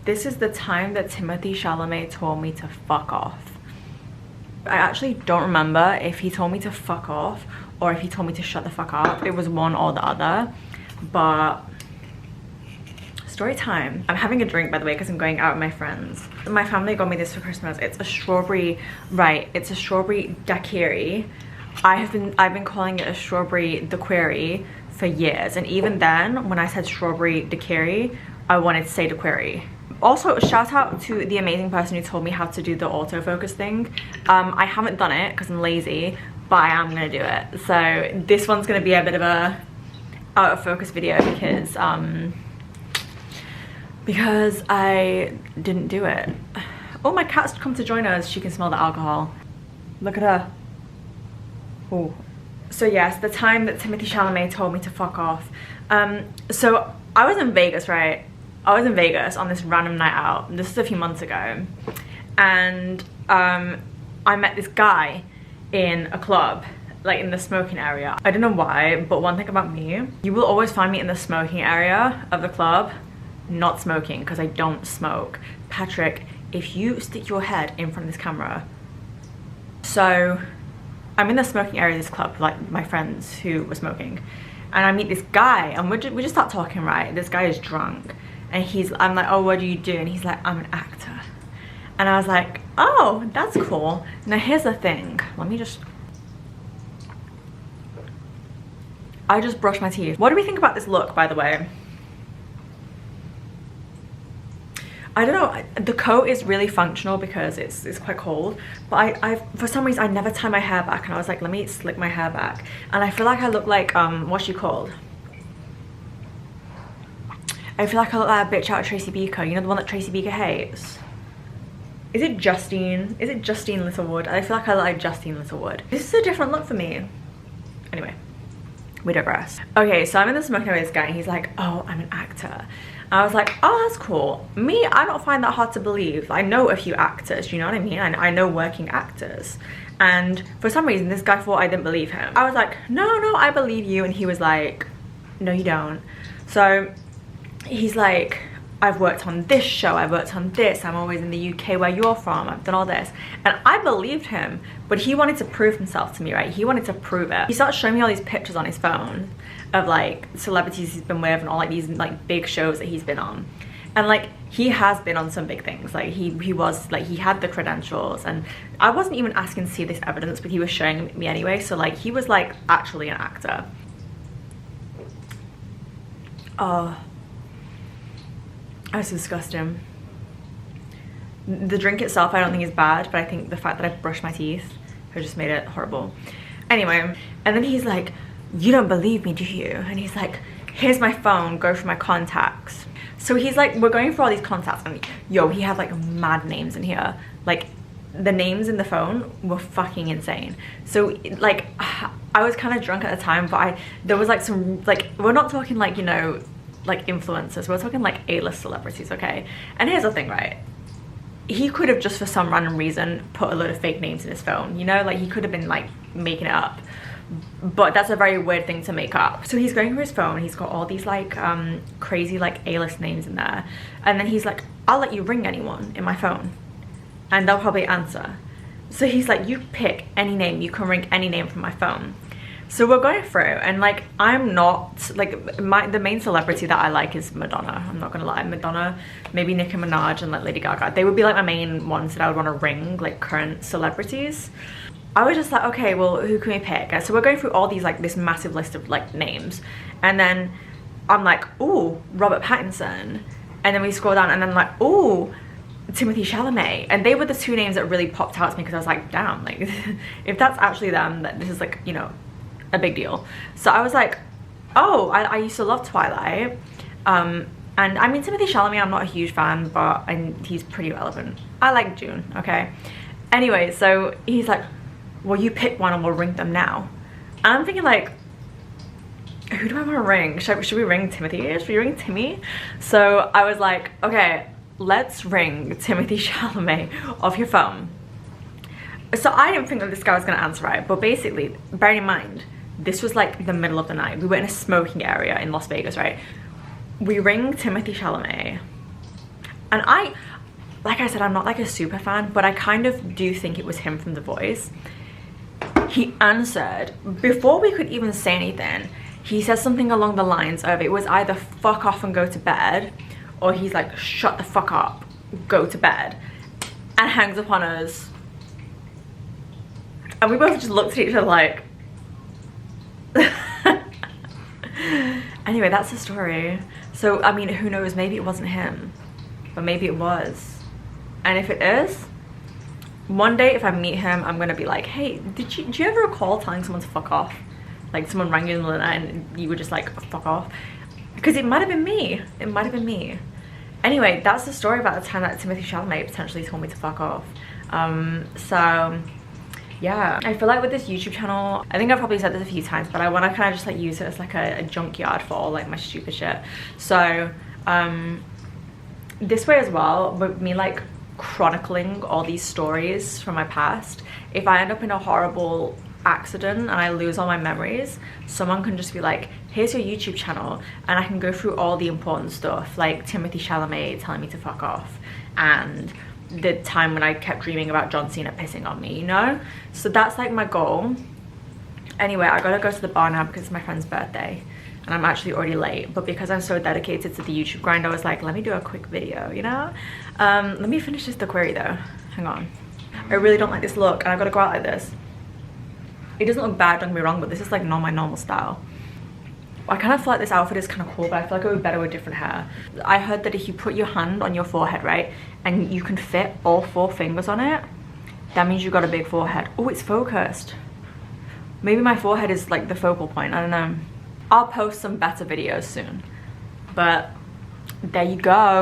This is the time that Timothee Chalamet told me to fuck off. I actually don't remember if he told me to fuck off or if he told me to shut the fuck up. It was one or the other, but story time. I'm having a drink, by the way, because I'm going out with my friends. My family got me this for Christmas. It's a strawberry, right, it's a strawberry daiquiri. I've been calling it a strawberry daiquiri for years, and even then when I said strawberry daiquiri, I wanted to say daiquiri. Also, shout out to the amazing person who told me how to do the autofocus thing. I haven't done it because I'm lazy, but I am gonna do it. So this one's gonna be a bit of a out of focus video because I didn't do it. Oh, my cat's come to join us. She can smell the alcohol. Look at her. Oh. So yes, the time that Timothee Chalamet told me to fuck off. So I was in Vegas, right? I was in Vegas on this random night out. This is a few months ago. And I met this guy in a club, like in the smoking area. I don't know why, but one thing about me, you will always find me in the smoking area of the club, not smoking, because I don't smoke. Patrick, if you stick your head in front of this camera. So I'm in the smoking area of this club, like my friends who were smoking, and I meet this guy, and we just start talking, right? This guy is drunk, and I'm like, oh, what do you do? And he's like, I'm an actor. And I was like, oh, that's cool. Now here's the thing. I just brushed my teeth. What do we think about this look, by the way? I don't know, the coat is really functional because it's quite cold, but I for some reason I never tie my hair back, and I was like, let me slick my hair back, and I feel like I look like what's she called? I feel like I look like a bitch out of Tracy Beaker, you know, the one that Tracy Beaker hates. Is it Justine? Is it Justine Littlewood? I feel like I look like Justine Littlewood. This is a different look for me. Anyway, we digress. Okay, so I'm in the smoking area with this guy, and he's like, oh, I'm an actor. I was like, oh, that's cool. Me, I don't find that hard to believe. I know a few actors, you know what I mean? I know working actors. And for some reason, this guy thought I didn't believe him. I was like, no, I believe you. And he was like, no, you don't. So he's like, I've worked on this show, I've worked on this, I'm always in the UK where you're from, I've done all this. And I believed him, but he wanted to prove himself to me, right? He wanted to prove it. He started showing me all these pictures on his phone of like celebrities he's been with and all like these like big shows that he's been on. And like, he has been on some big things. Like he was like, he had the credentials, and I wasn't even asking to see this evidence, but he was showing me anyway. So like, he was like actually an actor. Oh, that's disgusting. The drink itself I don't think is bad, but I think the fact that I brushed my teeth has just made it horrible. Anyway, and then he's like, you don't believe me, do you? And he's like, here's my phone, go through my contacts. So he's like, we're going through all these contacts, and yo, he had like mad names in here. Like the names in the phone were fucking insane. So like, I was kind of drunk at the time, but there was like some, like, we're not talking like, you know, like influencers, we're talking like A-list celebrities, okay? And here's the thing, right? He could have just for some random reason put a load of fake names in his phone, you know? Like he could have been like making it up, but that's a very weird thing to make up. So he's going through his phone, he's got all these like crazy like A-list names in there, and then he's like, I'll let you ring anyone in my phone and they'll probably answer. So he's like, you pick any name, you can ring any name from my phone. So we're going through, and like, I'm not like, the main celebrity that I like is Madonna. I'm not gonna lie, Madonna, maybe Nicki Minaj and like Lady Gaga. They would be like my main ones that I would want to ring, like current celebrities. I was just like, okay, well, who can we pick? So we're going through all these like this massive list of like names, and then I'm like, ooh, Robert Pattinson, and then we scroll down, and then like, ooh, Timothee Chalamet. And they were the two names that really popped out to me, because I was like, damn, like if that's actually them, that this is like, you know, a big deal. So I was like, oh, I used to love Twilight, and I mean, Timothee Chalamet, I'm not a huge fan, but he's pretty relevant. I like June, okay? Anyway, so he's like, well, you pick one and we'll ring them now. And I'm thinking like, who do I want to ring? Should we ring Timothy? Should we ring Timmy? So I was like, okay, let's ring Timothee Chalamet off your phone. So I didn't think that this guy was gonna answer right, but basically, bearing in mind, this was like the middle of the night. We were in a smoking area in Las Vegas, right? We ring Timothee Chalamet. And like I said, I'm not like a super fan, but I kind of do think it was him from The Voice. He answered, before we could even say anything, he says something along the lines of, it was either fuck off and go to bed, or he's like, shut the fuck up, go to bed, and hangs up on us. And we both just looked at each other like, anyway, that's the story. So, I mean, who knows, maybe it wasn't him, but maybe it was. And if it is, one day if I meet him, I'm gonna be like, hey, do you ever recall telling someone to fuck off? Like someone rang you in the middle of the night and you were just like, fuck off. Because it might have been me. It might have been me. Anyway, that's the story about the time that Timothee Chalamet potentially told me to fuck off. So yeah, I feel like with this YouTube channel, I think I've probably said this a few times, but I want to kind of just like use it as like a junkyard for all like my stupid shit. So this way as well, with me like chronicling all these stories from my past, if I end up in a horrible accident and I lose all my memories, someone can just be like, here's your YouTube channel, and I can go through all the important stuff, like Timothee Chalamet telling me to fuck off, and the time when I kept dreaming about John Cena pissing on me, you know? So that's like my goal. Anyway, I gotta go to the bar now because it's my friend's birthday and I'm actually already late, but because I'm so dedicated to the YouTube grind, I was like, let me do a quick video, you know? Let me finish this query though. Hang on. I really don't like this look, and I gotta go out like this. It doesn't look bad, don't get me wrong, but this is like not my normal style. I kind of feel like this outfit is kind of cool, but I feel like it would be better with different hair. I heard that if you put your hand on your forehead, right, and you can fit all 4 fingers on it, that means you got a big forehead. Oh, it's focused. Maybe my forehead is like the focal point, I don't know. I'll post some better videos soon, but there you go.